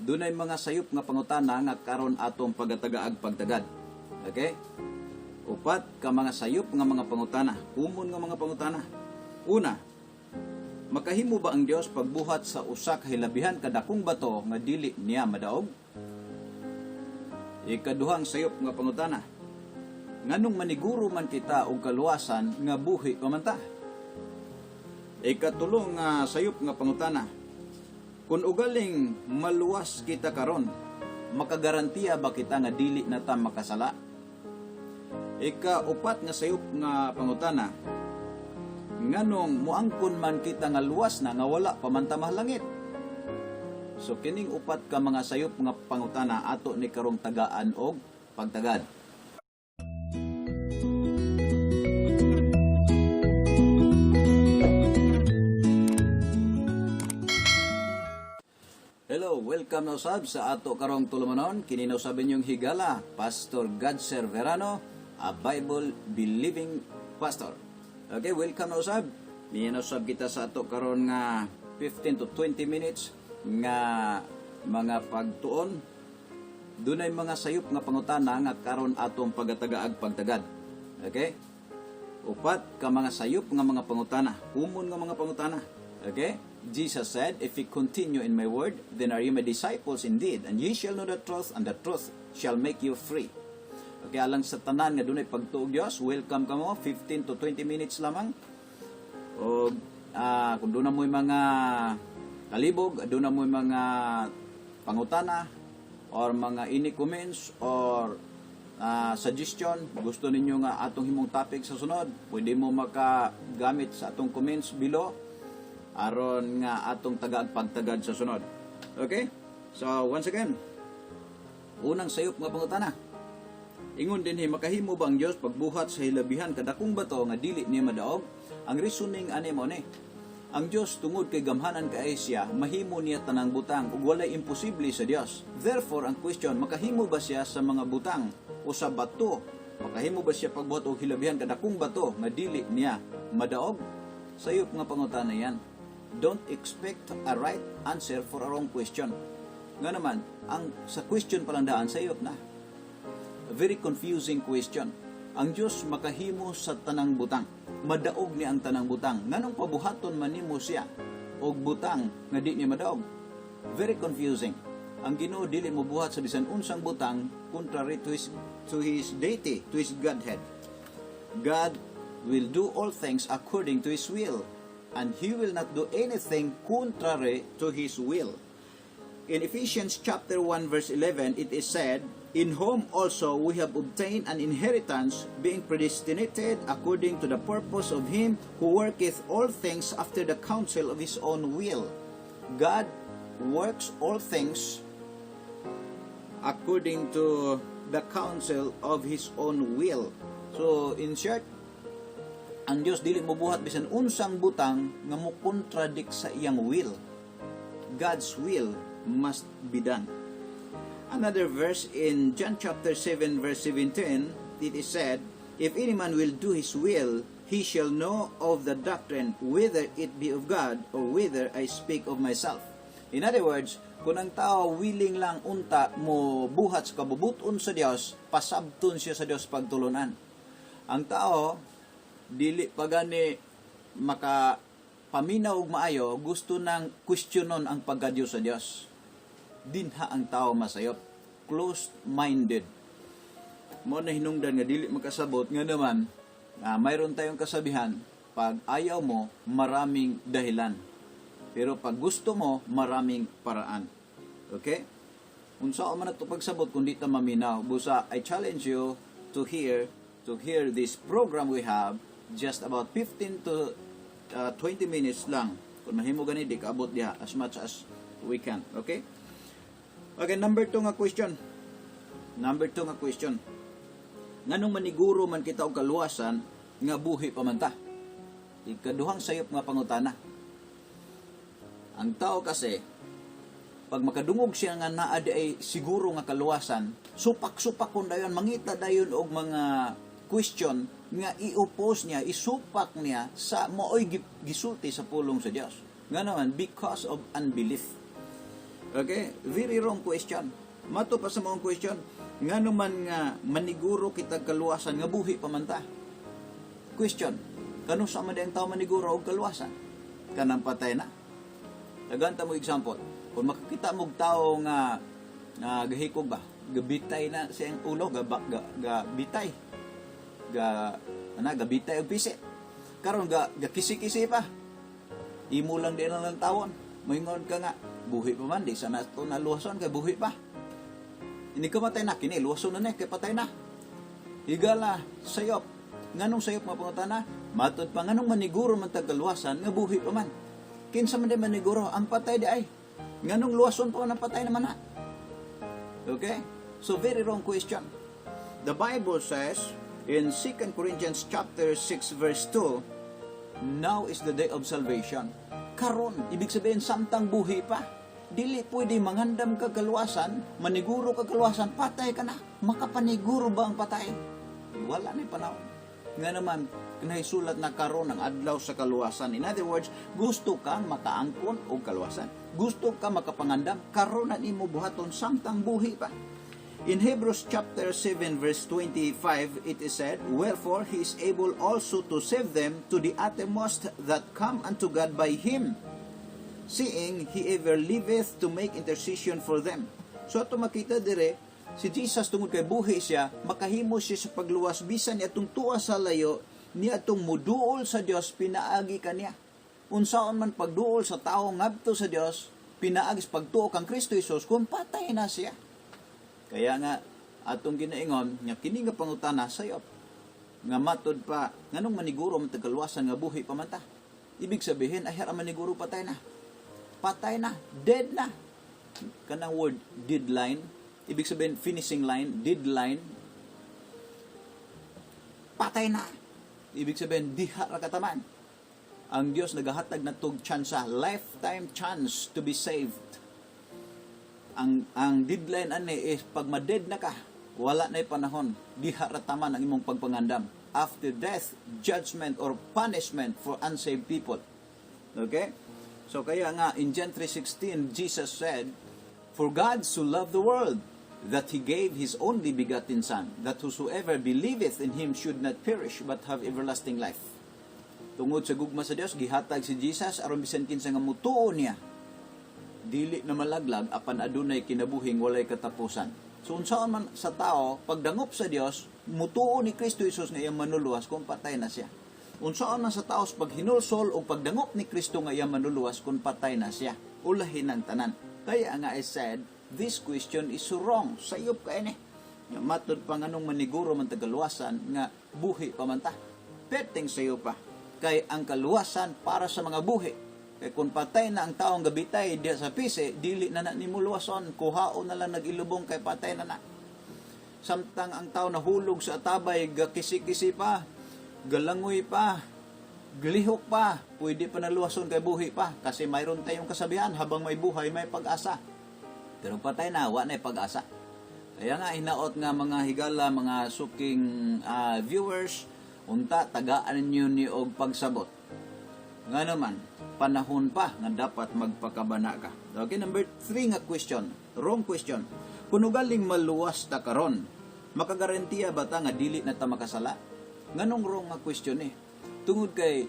dunay mga sayop nga pangutana nga karon atong pagatagaag pagtagad. Okay? Upat ka mga sayop nga mga pangutana, kumon nga mga pangutana. Una, makahimo ba ang Dios pagbuhat sa usa ka hilabihan kadakong bato nga dili niya madaog? Ikaduhang sayop nga pangutana, nganong maniguro man kita og kaluwasan nga buhi pamanta? Ikatulong nga sayop nga pangutana, kung ugaling maluwas kita karon, makagarantiya ba kita nga dili na ta makasala? Ikaupat nga sayop nga pangutana, nganong muangkon man kita nga luwas na nga wala pamantamah langit? So kining upat ka mga sayop nga pangutana ato ni karong tagaan og pagtagad. Hello, welcome na usab sa ato karong tulumanon. Kini na usabin yung higala, Pastor Godser Verano, a Bible believing pastor. Okay, welcome na usab. Usab kita sa ato karon nga 15 to 20 minutes nga mga pagtuon. Dunay mga sayop nga pangutana nga karon atong pagatagaag pagtagad. Okay? Upat ka mga sayop nga mga pangutana, humon nga mga pangutana. Okay? Jesus said, if you continue in my word, then are you my disciples indeed, and ye shall know the truth, and the truth shall make you free. Okay, alang sa tanan nga dunay pagtuog Dios, welcome ka mo, 15 to 20 minutes lamang. O kung doon na mo'y mga kalibog, doon na mo'y mga pangutana, or mga any comments, or suggestion, gusto ninyo nga atong himong topic sa sunod, pwede mo makagamit sa atong comments below, aron nga atong tagaag-pagtagad sa sunod. Okay? So, once again, unang sayop nga pangutana. Ingon dinhi, makahimo ba ang Dios pagbuhat sa hilabihan kadakong bato nga dili niya madaog? Ang reasoning ani mo ni, ang Dios tungod kay gamhanan kay siya, mahimo niya tanang butang ug walay imposible sa Dios. Therefore, ang question, makahimo ba siya sa mga butang o sa bato? Makahimo ba siya pagbuhat og hilabihan kadakong bato nga dili niya madaog? Sayop nga pangutana yan. Don't expect a right answer for a wrong question. Nga naman, ang sa question palang daan, sayop na. A very confusing question. Ang Diyos makahimo sa tanang butang. Madaog niya ang tanang butang. Nganong pabuhaton man nimo siya og butang nga di niya madaog? Very confusing. Ang Ginoo dili mo buhat sa bisan unsang butang contrary to his deity, to his Godhead. God will do all things according to his will, and he will not do anything contrary to his will. In Ephesians chapter 1 verse 11, it is said, in whom also we have obtained an inheritance, being predestinated according to the purpose of him who worketh all things after the counsel of his own will. God works all things according to the counsel of his own will. So, in short, ang Dios dili mobuhat bisan unsang butang nga mo contradict sa iyang will. God's will must be done. Another verse in John chapter 7 verse 17, it is said, if any man will do his will, he shall know of the doctrine, whether it be of God or whether I speak of myself. In other words, kung ang tao willing lang unta mo buhat sa kabubuton sa Dios, pasabton siya sa Dios pagtulunan. Ang tao dili pa gani makapaminaw og maayo, gusto nang questionon ang pagkadiyos sa Dios. Dinha ang tao masayop, closed-minded. Mo na hinungdan nga dili makasabot nga naman, mayroon tayong kasabihan, pag ayaw mo, maraming dahilan. Pero pag gusto mo, maraming paraan. Okay? Unsa man ato pagsabot kung di ta maminaw. Busa, I challenge you to hear this program we have, just about 15 to 20 minutes lang. Kung mahimo gani, di kaabot diha as much as we can. Okay? Okay, number 2 nga question. Nganong maniguro man kita og kaluwasan nga buhi pa man ta? Ikaduhang sayop nga pangutana. Ang tao kasi, pag makadungog siya nga naa ay siguro nga kaluwasan, supak-supak kung dayon, mangita dayon og mga question nga i-oppose niya, isupak niya sa mooy gisulti sa pulong sa Dios. Nga naman, because of unbelief. Okay? Very wrong question. Mato pa sa mga question, nga naman nga maniguro kita kaluwasan nga buhi pamanta. Question, kano sa man ang tao maniguro og kaluwasan? Kanang patay na. Daganta mo example, kung makakita mo tao nga gahikog ba, gabitay na siyang ulo, gabitay. Gabitay og pisi. Karon gakisi-kisi pa. Imo lang din ang tawon. Moingon ka nga, buhi pa man, di sana ito naluwason, kay buhi pa. Ini ka matay na, kini, luwason na kay patay na. Higala, sayop. Nganong sayop mga pangutana? Matod pa, nganong maniguro man tagaluwasan, nga buhi pa man. Kinsa man din maniguro, ang patay di ay. Nganong luwason pa man ang patay naman na. Okay? So, very wrong question. The Bible says, in 2 Corinthians chapter 6 verse 2, now is the day of salvation. Karon, ibig sabihin, samtang buhi pa. Dili pwede mangandam ka kaluwasan, maniguro ka kaluwasan, patay ka na. Makapaniguro ba ang patay? Wala na panahon. Nga naman, kinahisulat na karon ang adlaw sa kaluwasan. In other words, gusto kang makaangkon o kaluwasan. Gusto ka makapangandam, karon na imo buhaton samtang buhi pa. In Hebrews chapter 7 verse 25, it is said, wherefore he is able also to save them to the uttermost that come unto God by him, seeing he ever liveth to make intercession for them. So ato makita dire, si Jesus tungod kay buhi siya, makahimo siya sa pagluwas bisan niya atong tuwa sa layo, niya atong muduol sa Dios, pinaagi kaniya. Unsaon man pagduol sa tao ngadto sa Dios, pinaagi sa pagtuo kang Kristo Jesus kung patay na siya. Kaya nga atong ginaingon nya kini nga pangutana sayop nga matod pa nganong maniguro man tagaluwasan nga buhi pa man ta. Ibig sabihin ay hara maniguro patay na. Patay na, dead na. Kanang word deadline, ibig sabihin finishing line, deadline. Patay na. Ibig sabihin diha ra kataman. Ang Dios nagahatag na tog tsansa, lifetime chance to be saved. Ang deadline ani is pag ma-dead na ka, wala na panahon, diha ra taman ang imong pagpangandam. After death, judgment or punishment for unsaved people. Okay? So kaya nga in John 3:16 Jesus said, for God so loved the world that he gave his only begotten son, that whosoever believeth in him should not perish but have everlasting life. Tungod sa gugma sa Dios gihatag si Jesus aron bisan kinsa nga mutuo niya dili na malaglag apan adunay kinabuhing walay katapusan. So unsaon man sa tao pagdangop sa Dios mutuo ni Kristo Jesus nga iyang manuluwas kung patay na siya. Unsaon man sa tao pag hinulsol o pagdangop ni Kristo nga iyang manuluwas kung patay na siya. Ulahin ang tanan. Kaya nga I said, this question is wrong. Sayop ka ini. Matod pa nganong maniguro man tagaluwasan nga buhi pa man ta. Perting sayo pa. Kay ang kaluwasan para sa mga buhi. Kaya kung patay na ang taong gabitay diya sa pisi, dili na nimo luwason, kuhao na lang nag-ilubong kay patay na na. Samtang ang tao nahulog sa atabay, gakisi-kisi pa, galangoy pa, glihok pa, pwede pa naluwason kay buhi pa, kasi mayroon tayong kasabihan, habang may buhay, may pag-asa. Pero patay na, wala na pag-asa. Kaya nga, hinaot nga mga higala, mga suking viewers, unta, tagaan nyo ni og pagsabot. Nga naman, panahon pa nga dapat magpakabana ka. Okay, number 3 nga question. Wrong question. Kung galing maluwas ta karon, makagarantiya ba ta nga dili na ta makasala? Nganong wrong nga question eh? Tungod kay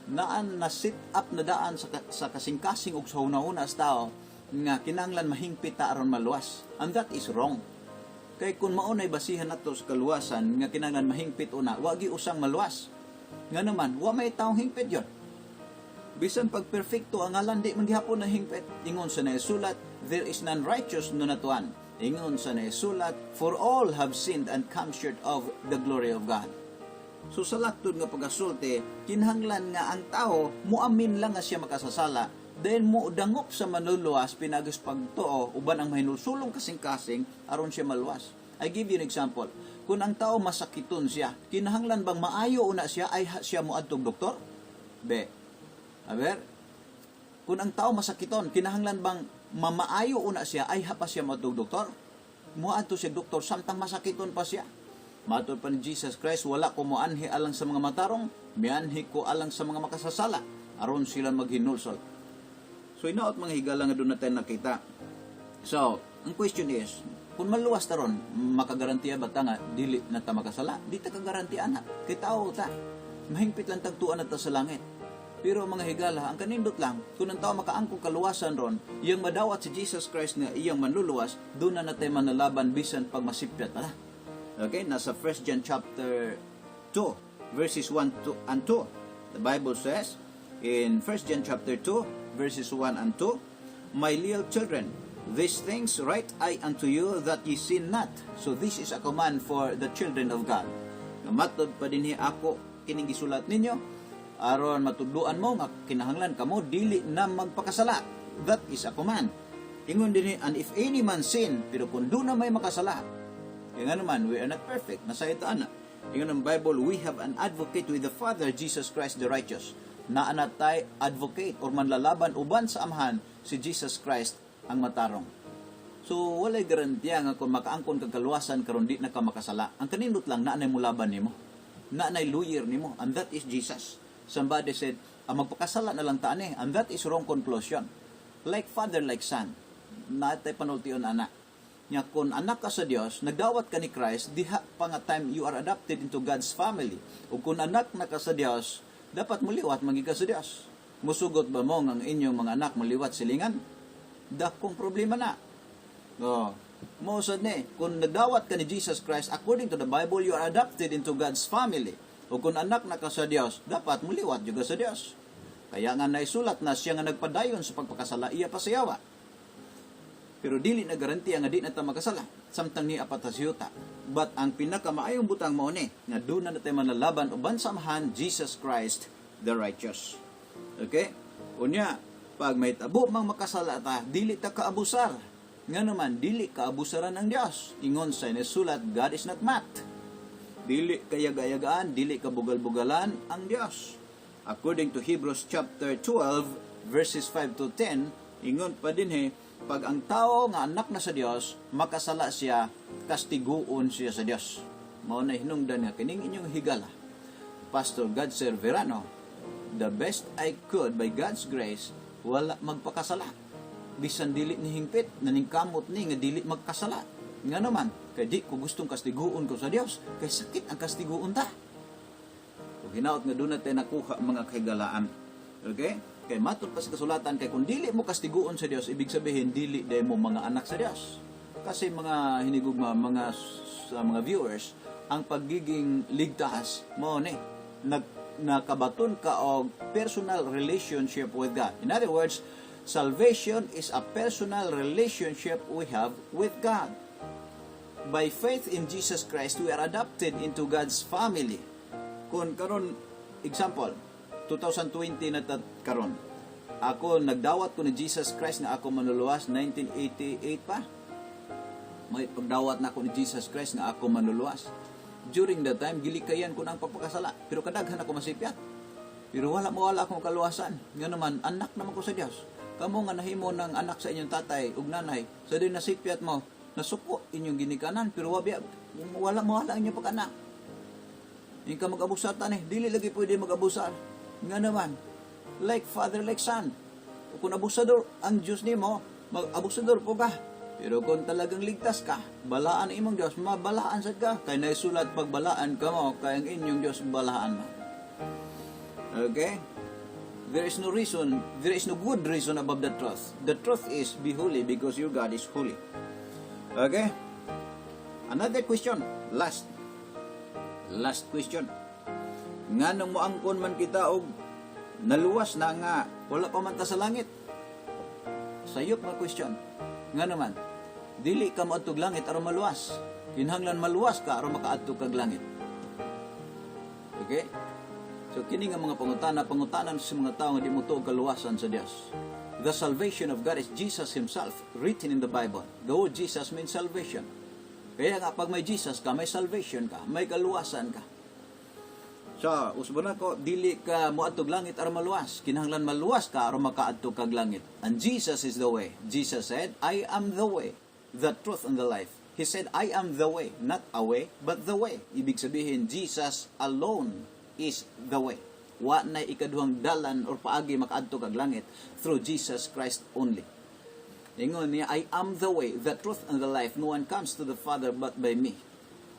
naan na sit up na daan sa kasing-kasing og sa una-una sa tao nga kinahanglan mahingpit ta aron maluwas. And that is wrong. Kay kung maunay basihan nato sa kaluwasan nga kinahanglan mahingpit una, wa gi usang maluwas. Nga naman, wa may taong hingpit yon. Bisan pag perfecto ang ngalan di man gihapon na hingpit. Ingon sa naisulat, there is none righteous no not one. Ingon sa naisulat, for all have sinned and come short of the glory of God. So sa laktod nga pagasulti, kinahanglan nga ang tao muamin lang nga siya makasasala, then mo dangop sa manuluwas pinagis pagtuo uban ang mahinulsulong kasing-kasing aron siya maluwas. I give you an example. Kung ang tao masakiton siya, kinahanglan bang maayo una siya ay siya moadtong doktor? Be. Aber, kung ang tao masakiton, kinahanglan bang mamaayo una siya ay pa siya moadtong doktor? Moadto siya doktor samtang masakiton pa siya. Matod pa ni Jesus Christ, wala ko moanhi alang sa mga matarong, mianhi ko alang sa mga makasasala, aron sila maghinulsol. So So inaot mga higala nga doon natin nakita. So, ang question is, kung maluwas ta ron, makagarantiya ba ta nga dili na ta makasala? Di ta kagarantiya na. Kay tao ta. Mahingpit lang tagtuan na ta sa langit. Pero mga higala, ang kanindot lang, kung ang tao makaangkong kaluwasan ron, iyang madawat si Jesus Christ nga iyang manluluwas, doon na natin manalaban bisan pag masipyat na. Okay, nasa 1 John chapter 2, verses 1 and 2. The Bible says, in 1 John chapter 2, verses 1 and 2, My little children, these things write I unto you that ye sin not. So this is a command for the children of God. Namatod pa dinhi ako kining gisulat ninyo, aron matudluan mo nga kinahanglan kamo dili na magpakasala. That is a command. Ingon dinhi, and if any man sin, pero kung doon na may makasala, kaya nga naman, we are not perfect. Nasaytaan na. Ingon ang Bible, we have an advocate with the Father, Jesus Christ the righteous. Naanatay advocate or manlalaban uban sa amahan, si Jesus Christ ang matarong. So, walay garantiya nga kung makaangkon kag kaluwasan karon di na ka makasala. Ang kanindot lang, naanay mo laban nimo. Naanay lawyer nimo, and that is Jesus. Somebody said, magpakasala na lang taan and that is wrong conclusion. Like father, like son. Natay panultion anak. Nya kung anak ka sa Dios, nagdawat ka ni Christ, diha pa nga time you are adopted into God's family. O kung anak na ka sa Dios, dapat muliwat maging sa Dios. Musugot ba mo ang inyong mga anak muliwat silingan? Dakong problema na. Mausad ni, kung nagdawat ka ni Jesus Christ, according to the Bible, you are adopted into God's family. O kung anak na ka sa Dios, dapat muliwat juga sa Dios. Kaya nga naisulat na siya nga nagpadayon sa pagpakasala, iya pa sayawa. Pero dili na garantiya nga di na ta makasala, samtang ni apatasiyuta. But ang pinakamaayong butang mo ni, nga doon na natin manlalaban uban samahan Jesus Christ the righteous. Okay? Unya, pag may tabo mang makasala ta, dili ta kaabusar. Nga naman, dili kaabusaran ng Dios. Ingon sa inisulat, God is not mocked. Dili kayag-ayagaan, dili kabugal-bugalan ang Dios. According to Hebrews chapter 12, verses 5 to 10, ingon pa din pag ang tao nga anak na sa Dios, makasala siya, kastiguon siya sa Dios. Mao na hinungdan nga kining inyong higala. Pastor Godser Verano, the best I could by God's grace, wala magpakasala. Bisan dili ni hingpit, naningkamot ni nga dili magkasala. Nga naman, kay di ko gustong kastiguon ko sa Dios, kay sakit ang kastiguon ta. So, hinaot nga doon natin nakuha mga kahigalaan. Okay? Kay matod pa sa kasulatan, kay kung dili mo kastiguon sa Dios, ibig sabihin, dili day mo mga anak sa Dios. Kasi mga hinigugma, mga viewers, ang pagiging ligtas mo ni, nakabaton ka og personal relationship with God. In other words, salvation is a personal relationship we have with God. By faith in Jesus Christ, we are adopted into God's family. Kung karon, example, 2020 na karon, ako nagdawat ko ni Jesus Christ na ako manluluwas 1988 pa. May pagdawat na ako ni Jesus Christ na ako manluluwas. During that time, gilikayan ko ng pagpakasala. Pero kadaghan ako masipyat. Pero wala akong kaluwasan. Nga naman, anak naman ko sa Diyos. Kamu nga nahimo ng anak sa inyong tatay ug nanay, sa din nasipyat mo, nasuko inyong ginikanan, pero wala inyong pag-anak. Hindi ka mag-abusatan dili lagi pwede mag-abusar. Nga naman, like father, like son. O kung abusador ang Diyos nimo, mag-abusador po ka. Pero kung talagang ligtas ka, balaan imong Diyos, mabalaan sad ka. Kaya naisulat pagbalaan ka mo, kaya ang inyong Diyos balaan mo. Okay? There is no good reason above the truth. The truth is, be holy because your God is holy. Okay? Another question. Last question. Nga nang moangkon man kita og naluwas na nga, wala pa man ta sa langit. Sayop nga question. Nga naman, dili ka maadtog langit aron maluwas. Kinahanglan maluwas ka aron makaadtog kag langit. Okay? So kini nga mga pangutanan sa mga tao nga di mo tuog kaluwasan sa Dios. The salvation of God is Jesus Himself, written in the Bible. The word Jesus means salvation. Kaya nga pag may Jesus ka, may salvation ka, may kaluwasan ka. So, usbon ako, dili ka moadtog langit aron maluwas. Kinahanglan maluwas ka aron makaadtog kag langit. And Jesus is the way. Jesus said, I am the way, the truth, and the life. He said, I am the way, not a way, but the way. Ibig sabihin, Jesus alone is the way. Wa na ikaduhang dalan or paagi makaadto kag langit through Jesus Christ only. Ingon niya, I am the way, the truth, and the life. No one comes to the Father but by me.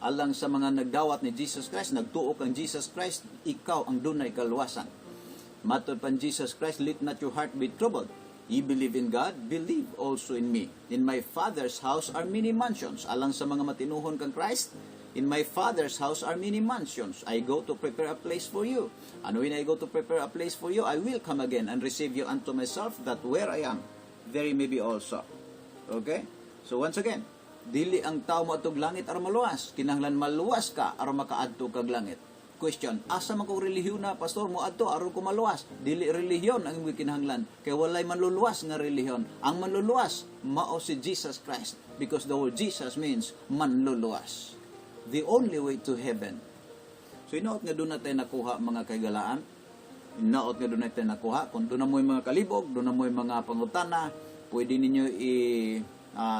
Alang sa mga nagdawat ni Jesus Christ, nagtuo kang Jesus Christ, ikaw ang dunay kaluwasan. Matod pan Jesus Christ, let not your heart be troubled. Ye believe in God, believe also in me. In my Father's house are many mansions. Alang sa mga matinuhon kang Christ, in my Father's house are many mansions. I go to prepare a place for you. And when I go to prepare a place for you, I will come again and receive you unto myself, that where I am, there you may be also. Okay? So once again, dili ang tao mo atog langit aron maluwas. Kinahanglan maluwas ka aron makaadto kag langit. Question, asa man ko relihiyon na, pastor, mo adto aron ko maluwas? Dili relihiyon ang imong kinahanglan, kay walay manluluwas nga relihiyon. Ang manluluwas mao si Jesus Christ, because the word Jesus means manluluwas. The only way to heaven. So inaot nga doon natin nakuha mga kagalaan. Inaot nga doon natin nakuha. Kung doon na mo yung mga kalibog, doon na mo yung mga pangutana, pwede ninyo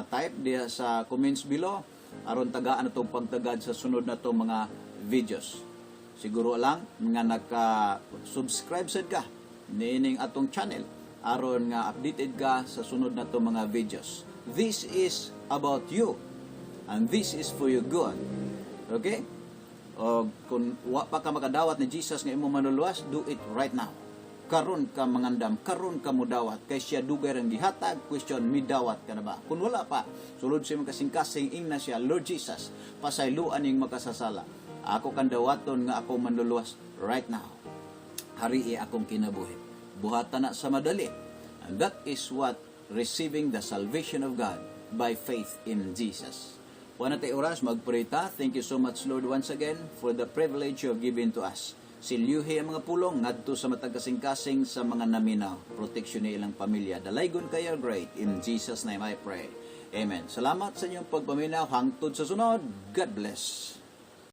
type diya sa comments below aron tagaan atong pagtagad sa sunod na itong mga videos. Siguro lang nga naka-subscribe sad ka nining atong channel aron nga updated ka sa sunod na itong mga videos. This is about you and this is for your good. Okay? O kung wa pa ka makadawat ni Jesus nga imo manuluwas, do it right now. Karon ka mangandam, karon ka mudawat, kay siya dugay ang gihatag. Question, midawat ka na ba? Kung wala pa, sulod siya makasing-kasing ingna siya, Lord Jesus, pasayloan ning makasasala. Ako kan dawaton nga ako manluluwas right now. Harii akong kinabuhi. Buhatan na sa madali. And that is what receiving the salvation of God by faith in Jesus. Wala tayo oras, magpurita. Thank you so much, Lord, once again for the privilege you have given to us. Silyuhi ang mga pulong ngadto sa matag kasing-kasing sa mga naminaw. Proteksyon ni ilang pamilya. Dalaygon kayo great. In Jesus' name I pray. Amen. Salamat sa inyong pagpaminaw. Hangtod sa sunod. God bless.